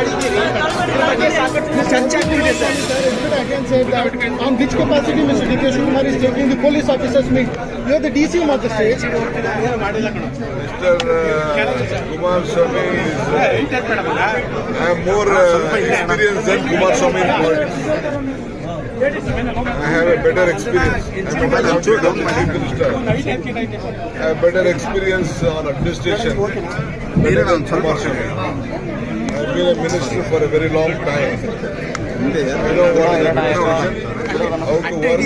ಮಾಡಿದ್ದೀರಿ, ಇದ್ರ ಬಗ್ಗೆ ಸಾಕಷ್ಟು ಚರ್ಚೆ ಆಗ್ತಿದೆ sir. On which capacity Mr. D.K. Shivakumar is taking the police officers meet? You are the DCM of the state. Mr. Kumar Swamy is I am more experienced than Kumar Swamy in politics. I have a better experience. I am a Chief Minister. I have better experience on administration better than Kumar Swamy. I have been a minister for a very long time. I know what is administration, how to work,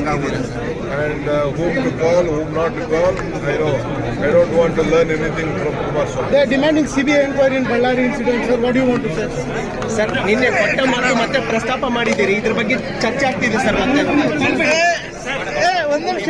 and whom to call, whom not to call. I know. I don't want to learn anything from Kumar Swamy. They are demanding CBI inquiry in Ballari incident. Sir, what do you want to say? Sir, ನಿನ್ನೆ ಕೊಟ್ಟ ಮಾತು ಮತ್ತೆ ಪ್ರಸ್ತಾಪ ಮಾಡಿದ್ದೀರಿ, ಇದ್ರ ಬಗ್ಗೆ ಚರ್ಚೆ ಆಗ್ತಿದೆ ಸರ್. ಮತ್ತೆ ಒಂದು ನಿಮಿಷ